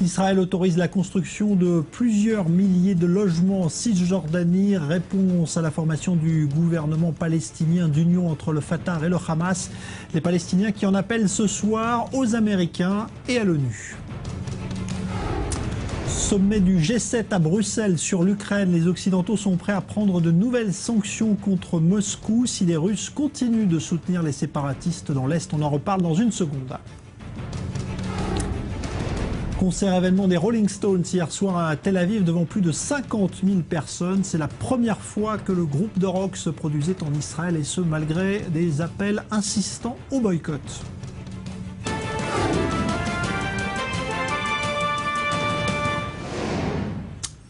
Israël autorise la construction de plusieurs milliers de logements en Cisjordanie. Réponse à la formation du gouvernement palestinien d'union entre le Fatah et le Hamas. Les Palestiniens qui en appellent ce soir aux Américains et à l'ONU. Sommet du G7 à Bruxelles sur l'Ukraine. Les Occidentaux sont prêts à prendre de nouvelles sanctions contre Moscou si les Russes continuent de soutenir les séparatistes dans l'Est. On en reparle dans une seconde. Concert événement des Rolling Stones hier soir à Tel Aviv devant plus de 50 000 personnes. C'est la première fois que le groupe de rock se produisait en Israël et ce malgré des appels insistants au boycott.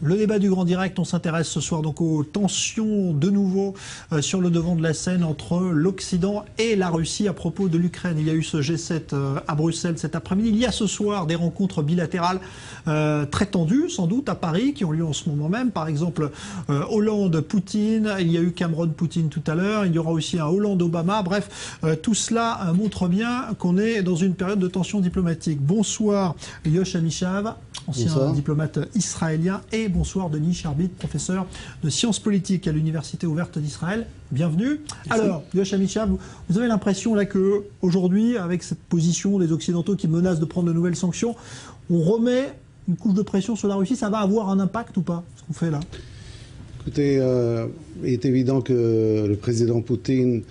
Le débat du Grand Direct, on s'intéresse ce soir donc aux tensions de nouveau sur le devant de la scène entre l'Occident et la Russie à propos de l'Ukraine. Il y a eu ce G7 à Bruxelles cet après-midi. Il y a ce soir des rencontres bilatérales très tendues, sans doute, à Paris, qui ont lieu en ce moment même. Par exemple, Hollande-Poutine, il y a eu Cameron-Poutine tout à l'heure, il y aura aussi un Hollande-Obama. Bref, tout cela montre bien qu'on est dans une période de tension diplomatique. Bonsoir Yosh Amishav, ancien diplomate israélien, et bonsoir Denis Charbit, professeur de sciences politiques à l'Université ouverte d'Israël. Bienvenue. Merci. Alors, Yosh Amishav, vous avez l'impression là que aujourd'hui, avec cette position des Occidentaux qui menacent de prendre de nouvelles sanctions, on remet une couche de pression sur la Russie. Ça va avoir un impact ou pas, ce qu'on fait là? Écoutez, il est évident que le président Poutine,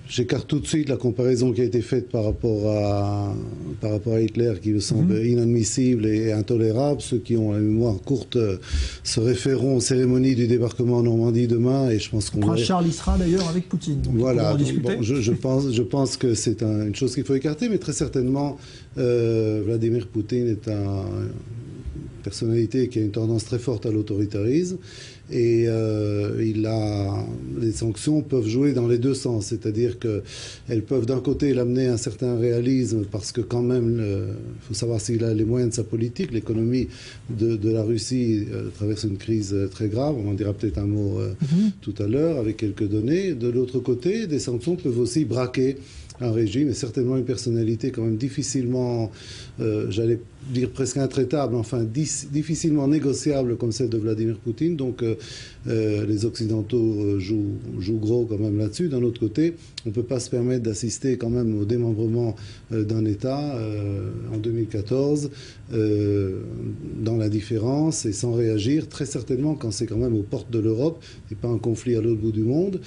j'écarte tout de suite la comparaison qui a été faite par rapport à Hitler, qui me semble inadmissible et intolérable. Ceux qui ont la mémoire courte se référeront aux cérémonies du débarquement en Normandie demain, et je pense qu'on Prince Charles y sera d'ailleurs avec Poutine. Donc voilà. Bon, je pense que c'est une chose qu'il faut écarter, mais très certainement, Vladimir Poutine est une personnalité qui a une tendance très forte à l'autoritarisme. Et les sanctions peuvent jouer dans les deux sens, c'est-à-dire qu'elles peuvent d'un côté l'amener à un certain réalisme, parce que quand même, il faut savoir s'il a les moyens de sa politique. L'économie de la Russie traverse une crise très grave, on en dira peut-être un mot tout à l'heure, avec quelques données. De l'autre côté, des sanctions peuvent aussi braquer un régime, et certainement une personnalité quand même difficilement, j'allais dire presque intraitable, enfin difficilement négociable comme celle de Vladimir Poutine. Donc les Occidentaux jouent gros quand même là-dessus. D'un autre côté, on ne peut pas se permettre d'assister quand même au démembrement d'un État en 2014 dans l'indifférence et sans réagir, très certainement quand c'est quand même aux portes de l'Europe et pas un conflit à l'autre bout du monde.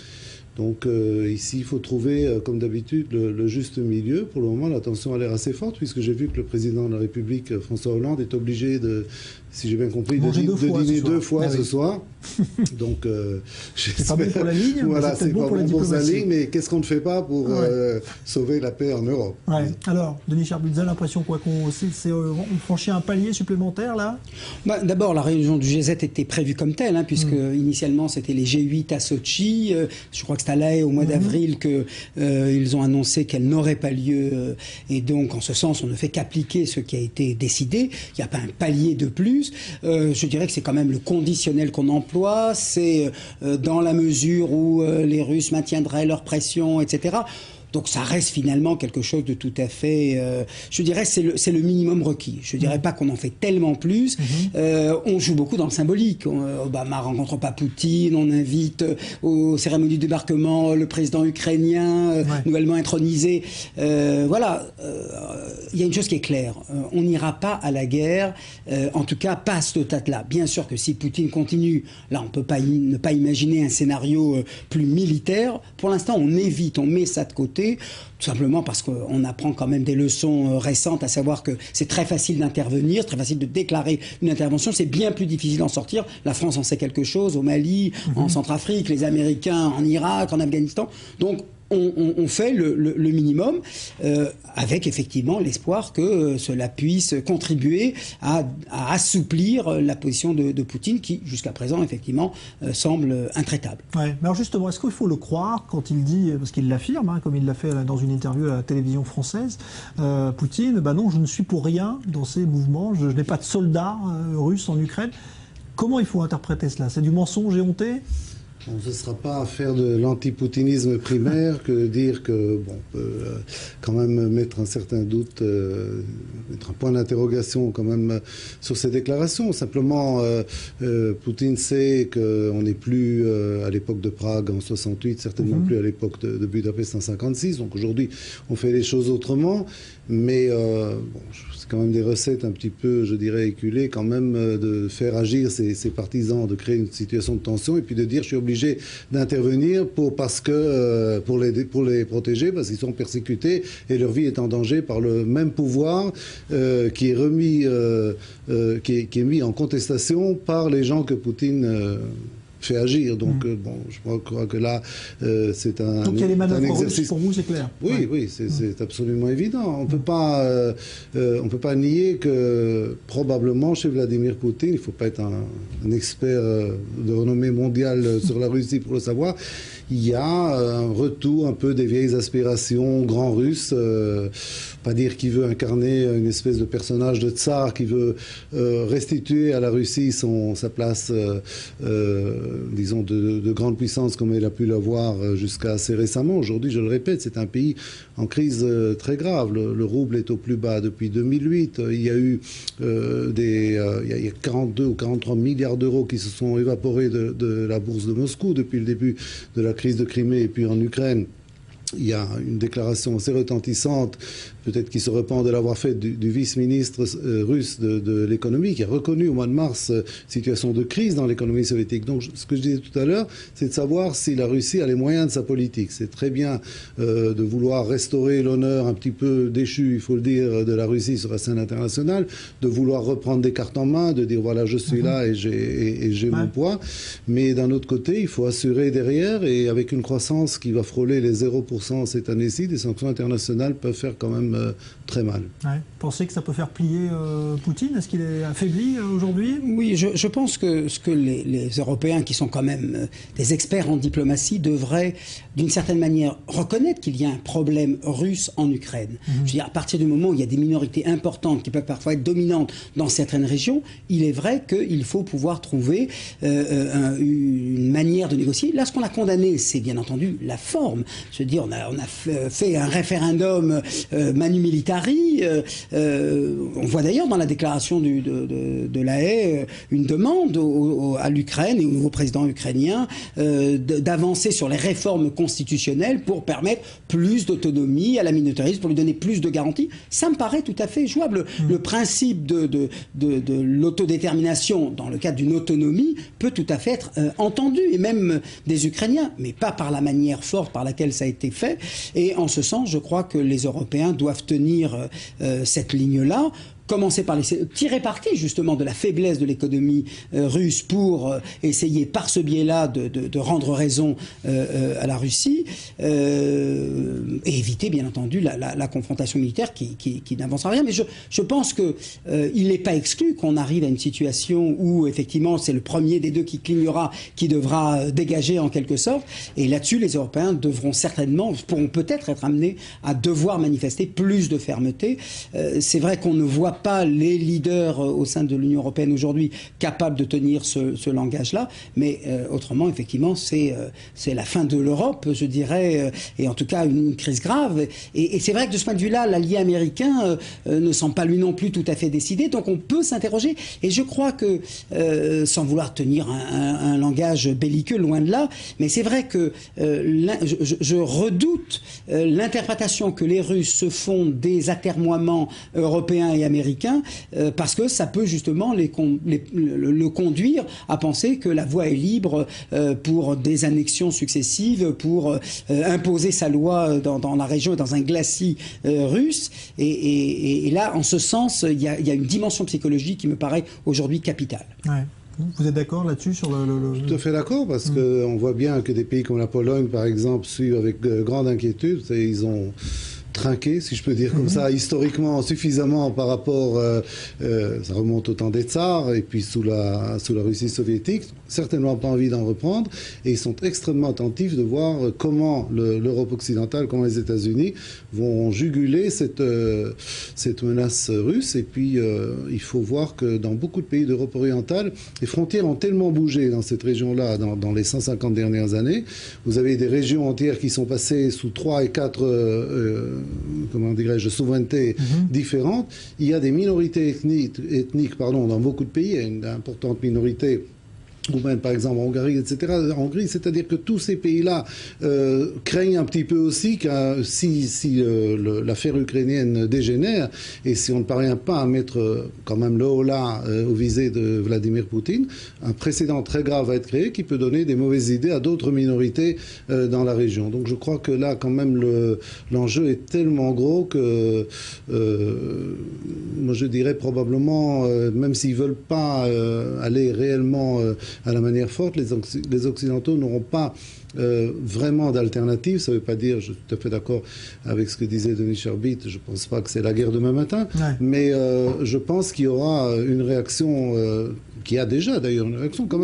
Donc ici, il faut trouver, comme d'habitude, le juste milieu. Pour le moment, la tension a l'air assez forte, puisque j'ai vu que le président de la République, François Hollande, est obligé de, si j'ai bien compris, de dîner deux fois ce soir. Donc, c'est pas bon pour la ligne, voilà, c'est bon pas pour la bon pour sa diplomatie. ligne, mais qu'est-ce qu'on ne fait pas pour sauver la paix en Europe? Alors, Denis Charbit, vous avez l'impression quoi, qu'on franchit un palier supplémentaire là? D'abord, la réunion du G7 était prévue comme telle, puisque initialement c'était les G8 à Sochi. Je crois que c'est à La Haye au mois d'avril qu'ils ont annoncé qu'elle n'aurait pas lieu. Et donc, en ce sens, on ne fait qu'appliquer ce qui a été décidé. Il n'y a pas un palier de plus. Je dirais que c'est quand même le conditionnel qu'on emploie. C'est dans la mesure où les Russes maintiendraient leur pression, etc. Donc ça reste finalement quelque chose de tout à fait, je dirais, c'est le minimum requis. Je dirais pas qu'on en fait tellement plus. On joue beaucoup dans le symbolique. Obama rencontre pas Poutine, on invite aux cérémonies de débarquement le président ukrainien nouvellement intronisé. Voilà, il y a une chose qui est claire. On n'ira pas à la guerre, en tout cas pas à ce stade-là. Bien sûr que si Poutine continue, là on peut pas ne pas imaginer un scénario plus militaire. Pour l'instant, on évite, on met ça de côté. Tout simplement parce qu'on apprend quand même des leçons récentes, à savoir que c'est très facile d'intervenir, très facile de déclarer une intervention, c'est bien plus difficile d'en sortir. La France en sait quelque chose au Mali, en Centrafrique, les Américains en Irak, en Afghanistan. Donc on fait le minimum avec effectivement l'espoir que cela puisse contribuer à assouplir la position de Poutine qui jusqu'à présent effectivement semble intraitable. Mais alors justement, est-ce qu'il faut le croire quand il dit, parce qu'il l'affirme, comme il l'a fait dans une interview à la télévision française, Poutine, non, je ne suis pour rien dans ces mouvements, je n'ai pas de soldats russes en Ukraine. Comment il faut interpréter cela? C'est du mensonge éhonté? Bon, ce ne sera pas faire de l'antipoutinisme primaire que dire que bon, on peut quand même mettre un certain doute, mettre un point d'interrogation quand même sur ces déclarations. Simplement, Poutine sait qu'on n'est plus à l'époque de Prague en 68, certainement plus à l'époque de Budapest en 56. Donc aujourd'hui, on fait les choses autrement. Mais bon, c'est quand même des recettes un petit peu, je dirais, éculées quand même de faire agir ces partisans, de créer une situation de tension et puis de dire je suis obligé d'intervenir parce que pour les protéger parce qu'ils sont persécutés et leur vie est en danger par le même pouvoir qui est remis qui est mis en contestation par les gens que Poutine fait agir. Donc, bon, je crois que là, c'est un Donc, il y a les manœuvres exercice. russes, pour vous, c'est clair. Oui, ouais. Oui, c'est absolument évident. On peut pas nier que, probablement, chez Vladimir Poutine, il ne faut pas être un expert de renommée mondiale sur la Russie pour le savoir, il y a un retour un peu des vieilles aspirations grand russe, pas dire qu'il veut incarner une espèce de personnage de tsar qui veut restituer à la Russie sa place, disons, de grande puissance comme elle a pu l'avoir jusqu'à assez récemment. Aujourd'hui, je le répète, c'est un pays en crise très grave. Le rouble est au plus bas depuis 2008. Il y a eu il y a 42 ou 43 milliards d'euros qui se sont évaporés de la bourse de Moscou depuis le début de la crise de Crimée et puis en Ukraine. Il y a une déclaration assez retentissante, peut-être qui se repent de l'avoir faite du vice-ministre russe de l'économie, qui a reconnu au mois de mars situation de crise dans l'économie soviétique. Donc ce que je disais tout à l'heure, c'est de savoir si la Russie a les moyens de sa politique. C'est très bien de vouloir restaurer l'honneur un petit peu déchu, il faut le dire, de la Russie sur la scène internationale, de vouloir reprendre des cartes en main, de dire voilà, je suis là et j'ai mon poids. Mais d'un autre côté, il faut assurer derrière, et avec une croissance qui va frôler les 0% cette année-ci, des sanctions internationales peuvent faire quand même très mal. Ouais. Pensez que ça peut faire plier Poutine? Est-ce qu'il est affaibli aujourd'hui? Oui, je pense que ce que les Européens, qui sont quand même des experts en diplomatie, devraient d'une certaine manière reconnaître qu'il y a un problème russe en Ukraine. Je veux dire, à partir du moment où il y a des minorités importantes qui peuvent parfois être dominantes dans certaines régions, il est vrai qu'il faut pouvoir trouver une manière de négocier. Là, ce qu'on a condamné, c'est bien entendu la forme. Je veux dire, on a fait un référendum manu militari. On voit d'ailleurs dans la déclaration de La Haye une demande à l'Ukraine et au nouveau président ukrainien d'avancer sur les réformes constitutionnelles pour permettre plus d'autonomie à la minoritarisme, pour lui donner plus de garanties. Ça me paraît tout à fait jouable. Le principe de l'autodétermination dans le cadre d'une autonomie peut tout à fait être entendu, et même des Ukrainiens, mais pas par la manière forte par laquelle ça a été fait. Et en ce sens, je crois que les Européens doivent tenir cette ligne-là. Commencer par tirer parti justement de la faiblesse de l'économie russe pour essayer par ce biais-là de rendre raison à la Russie et éviter bien entendu la confrontation militaire qui n'avancera rien. Mais je pense que il n'est pas exclu qu'on arrive à une situation où effectivement c'est le premier des deux qui clignera qui devra dégager en quelque sorte, et là-dessus les Européens pourront peut-être être amenés à devoir manifester plus de fermeté. C'est vrai qu'on ne voit pas les leaders au sein de l'Union européenne aujourd'hui capables de tenir ce langage-là, mais autrement, effectivement, c'est la fin de l'Europe, je dirais, et en tout cas une crise grave. Et c'est vrai que de ce point de vue-là, l'allié américain ne semble pas lui non plus tout à fait décidé, donc on peut s'interroger. Et je crois que, sans vouloir tenir un langage belliqueux, loin de là, mais c'est vrai que je redoute l'interprétation que les Russes se font des atermoiements européens et américains, parce que ça peut justement le conduire à penser que la voie est libre pour des annexions successives, pour imposer sa loi dans la région et dans un glacis russe. Et là, en ce sens, il y a une dimension psychologique qui me paraît aujourd'hui capitale. Ouais. Vous êtes d'accord là-dessus sur Tout à fait d'accord, parce qu'on voit bien que des pays comme la Pologne, par exemple, suivent avec grande inquiétude. Ils ont trinqué, si je peux dire comme ça, historiquement suffisamment par rapport, ça remonte au temps des tsars et puis sous la Russie soviétique, certainement pas envie d'en reprendre, et ils sont extrêmement attentifs de voir comment l'Europe occidentale, comment les États-Unis vont juguler cette menace russe. Et puis il faut voir que dans beaucoup de pays d'Europe orientale, les frontières ont tellement bougé dans cette région-là dans les 150 dernières années. Vous avez des régions entières qui sont passées sous 3 et 4 comment dirais-je, souverainetés différentes. Il y a des minorités ethniques dans beaucoup de pays. Il y a une importante minorité roumaine, par exemple, en Hongrie, etc. En Hongrie, c'est-à-dire que tous ces pays-là craignent un petit peu aussi que si l'affaire ukrainienne dégénère et si on ne parvient pas à mettre quand même le holà au visé de Vladimir Poutine, un précédent très grave va être créé qui peut donner des mauvaises idées à d'autres minorités dans la région. Donc je crois que là, quand même, l'enjeu est tellement gros que moi je dirais probablement, même s'ils veulent pas aller réellement à la manière forte, les Occidentaux n'auront pas vraiment d'alternative. Ça ne veut pas dire, je suis tout à fait d'accord avec ce que disait Denis Sherbit, je ne pense pas que c'est la guerre demain matin, mais je pense qu'il y aura une réaction, qui a déjà d'ailleurs une réaction quand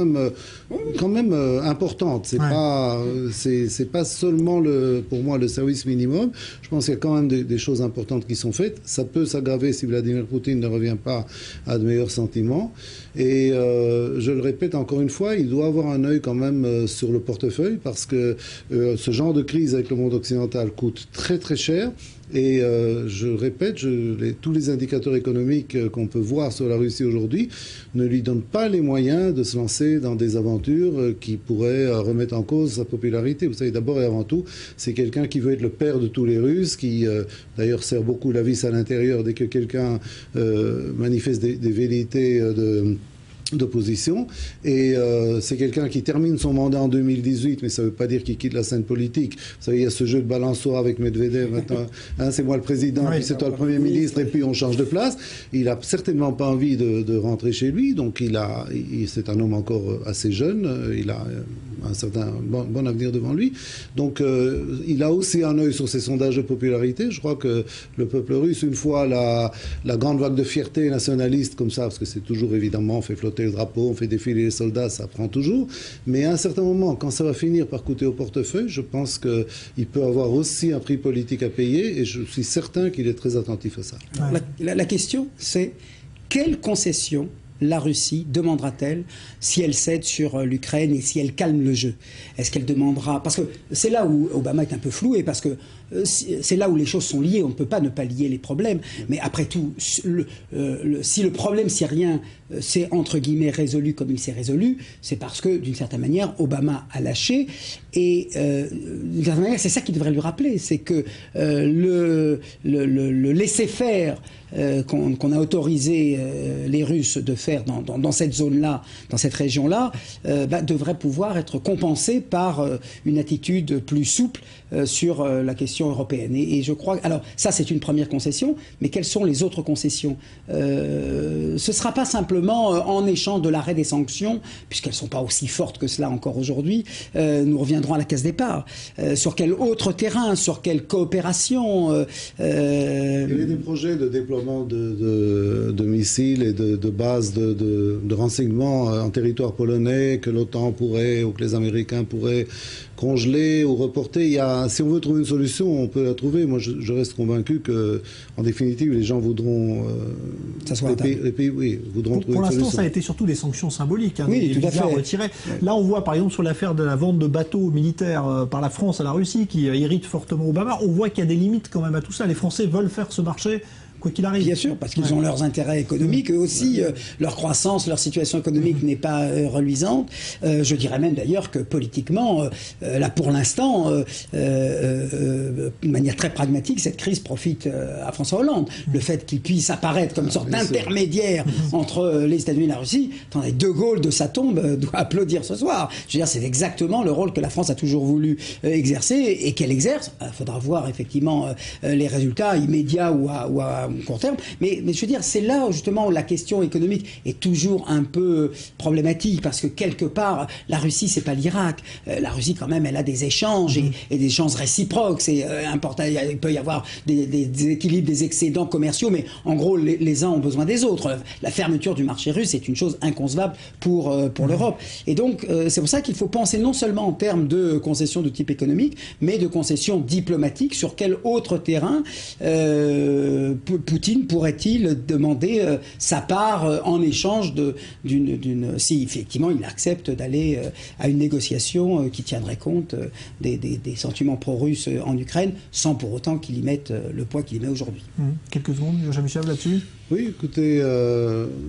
même importante. C'est pas seulement pour moi le service minimum. Je pense qu'il y a quand même des choses importantes qui sont faites. Ça peut s'aggraver si Vladimir Poutine ne revient pas à de meilleurs sentiments. Et je le répète encore une fois, il doit avoir un œil quand même sur le portefeuille parce que ce genre de crise avec le monde occidental coûte très très cher. Et je répète, tous les indicateurs économiques qu'on peut voir sur la Russie aujourd'hui ne lui donnent pas les moyens de se lancer dans des aventures qui pourraient remettre en cause sa popularité. Vous savez, d'abord et avant tout, c'est quelqu'un qui veut être le père de tous les Russes, qui d'ailleurs sert beaucoup la vis à l'intérieur dès que quelqu'un manifeste des velléités d'opposition, et c'est quelqu'un qui termine son mandat en 2018, mais ça ne veut pas dire qu'il quitte la scène politique. Vous savez, il y a ce jeu de balançoire avec Medvedev, maintenant, c'est moi le président, puis c'est toi le Premier ministre, et puis on change de place. Il n'a certainement pas envie de rentrer chez lui, donc c'est un homme encore assez jeune, il a un certain bon avenir devant lui, donc il a aussi un œil sur ses sondages de popularité. Je crois que le peuple russe, une fois la grande vague de fierté nationaliste comme ça, parce que c'est toujours évidemment, on fait flotter le drapeau, on fait défiler les soldats, ça prend toujours, mais à un certain moment, quand ça va finir par coûter au portefeuille, je pense qu'il peut avoir aussi un prix politique à payer, et je suis certain qu'il est très attentif à ça. La question, c'est quelle concession la Russie demandera-t-elle si elle cède sur l'Ukraine et si elle calme le jeu? Est-ce qu'elle demandera... Parce que c'est là où Obama est un peu floué, parce que c'est là où les choses sont liées, on ne peut pas ne pas lier les problèmes. Mais après tout, si le problème syrien s'est entre guillemets résolu comme il s'est résolu, c'est parce que d'une certaine manière, Obama a lâché. Et d'une certaine manière, c'est ça qui devrait lui rappeler, c'est que le laisser-faire qu'on a autorisé les Russes de faire dans cette zone-là, dans cette région-là, devrait pouvoir être compensé par une attitude plus souple sur la question européenne. Et je crois... Alors, ça, c'est une première concession, mais quelles sont les autres concessions? Ce ne sera pas simplement en échange de l'arrêt des sanctions, puisqu'elles ne sont pas aussi fortes que cela encore aujourd'hui. Nous reviendrons à la case départ. Sur quel autre terrain? Sur quelle coopération? Il y avait des projets de déploiement de missiles et de bases de renseignement en territoire polonais que l'OTAN pourrait, ou que les Américains pourraient congeler ou reporter. Si on veut trouver une solution, on peut la trouver. Moi, je reste convaincu que, en définitive, les gens voudront... les pays, oui, voudront trouver une solution. Pour l'instant, ça a été surtout des sanctions symboliques, oui, des visas retirés. Là, on voit, par exemple, sur l'affaire de la vente de bateaux militaires par la France à la Russie, qui irrite fortement Obama, on voit qu'il y a des limites quand même à tout ça. Les Français veulent faire ce marché quoi qu'il arrive. Bien sûr, parce qu'ils ont leurs intérêts économiques, eux aussi, leur croissance, leur situation économique n'est pas reluisante. Je dirais même d'ailleurs que politiquement, là pour l'instant, de manière très pragmatique, cette crise profite à François Hollande. Le fait qu'il puisse apparaître comme une sorte d'intermédiaire entre les États-Unis et la Russie, attendez, De Gaulle de sa tombe doit applaudir ce soir. Je veux dire, c'est exactement le rôle que la France a toujours voulu exercer et qu'elle exerce. Il faudra voir effectivement les résultats immédiats ou à court terme. Mais je veux dire, c'est là justement où la question économique est toujours un peu problématique, parce que quelque part, la Russie, c'est pas l'Irak. La Russie, quand même, elle a des échanges et des échanges réciproques. C'est important. Il peut y avoir des équilibres, des excédents commerciaux, mais en gros, les uns ont besoin des autres. La fermeture du marché russe est une chose inconcevable pour l'Europe. Et donc, c'est pour ça qu'il faut penser non seulement en termes de concessions de type économique, mais de concessions diplomatiques. Sur quel autre terrain Poutine pourrait-il demander sa part en échange si effectivement il accepte d'aller à une négociation qui tiendrait compte des sentiments pro-russes en Ukraine, sans pour autant qu'il y mette le poids qu'il y met aujourd'hui. Quelques secondes, Jean-Michel, là-dessus. Oui, écoutez,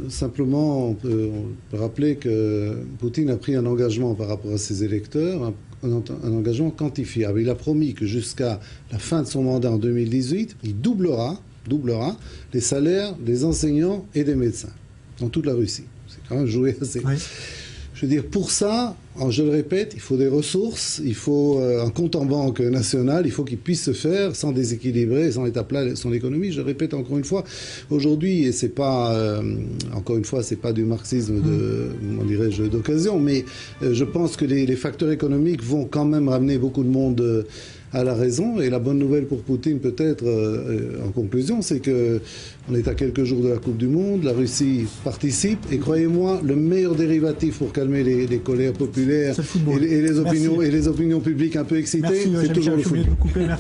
simplement, on peut rappeler que Poutine a pris un engagement par rapport à ses électeurs, un engagement quantifiable. Il a promis que jusqu'à la fin de son mandat en 2018, il doublera les salaires des enseignants et des médecins dans toute la Russie. C'est quand même joué assez. Oui. Je veux dire, pour ça, je le répète, il faut des ressources, il faut un compte en banque national, il faut qu'il puisse se faire sans déséquilibrer, sans mettre à plat son économie. Je le répète encore une fois, aujourd'hui, et c'est pas, encore une fois, c'est pas du marxisme d'occasion, mais je pense que les facteurs économiques vont quand même ramener beaucoup de monde à la raison. Et la bonne nouvelle pour Poutine, peut-être, en conclusion, c'est que on est à quelques jours de la Coupe du Monde, la Russie participe, et croyez-moi, le meilleur dérivatif pour calmer les colères populaires et les opinions publiques un peu excitées, c'est toujours le football.